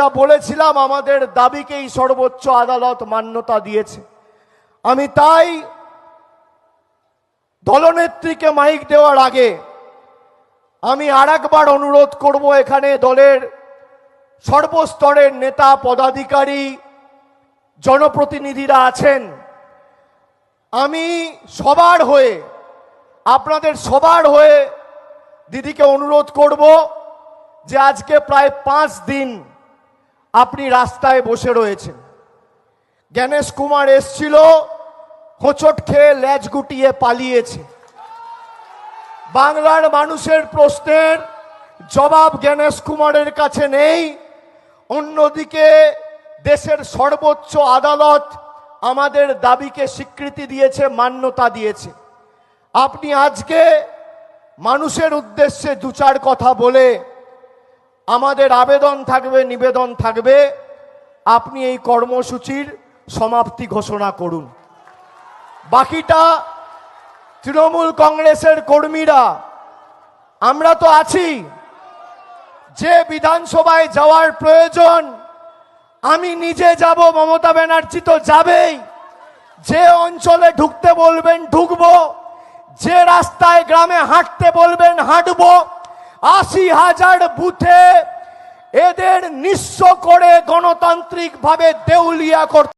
যেটা বলেছিলাম, আমাদের দাবিকেই সর্বোচ্চ আদালত মান্যতা দিয়েছে। আমি তাই দলনেত্রীকে মাইক দেওয়ার আগে আমি আরেকবার অনুরোধ করব, এখানে দলের সর্বস্তরের নেতা পদাধিকারী জনপ্রতিনিধিরা আছেন, আমি সবার হয়ে, আপনাদের সবার হয়ে দিদিকে অনুরোধ করব যে আজকে প্রায় 5 দিন আপনি রাস্তায় বসে রয়েছেন। জ্ঞানেশ কুমার এসছিল, হোঁচট খেয়ে লেজ গুটিয়ে পালিয়েছে। বাংলার মানুষের প্রশ্নের জবাব জ্ঞানেশ কুমারের কাছে নেই। অন্যদিকে দেশের সর্বোচ্চ আদালত আমাদের দাবিকে স্বীকৃতি দিয়েছে, মান্যতা দিয়েছে। আপনি আজকে মানুষের উদ্দেশ্যে 2-4 কথা বলে, আমাদের আবেদন থাকবে, নিবেদন থাকবে, আপনি এই কর্মসূচির সমাপ্তি ঘোষণা করুন। বাকিটা তৃণমূল কংগ্রেসের কর্মীরা আমরা তো আছি। যে বিধানসভায় যাওয়ার প্রয়োজন আমি নিজে যাব, মমতা ব্যানার্জি তো যাবেই। যে অঞ্চলে ঢুকতে বলবেন ঢুকবো, যে রাস্তায় গ্রামে হাঁটতে বলবেন হাঁটবো। 80,000 বুথে এদের নিঃস্ব করে গণতান্ত্রিকভাবে দেউলিয়া করতে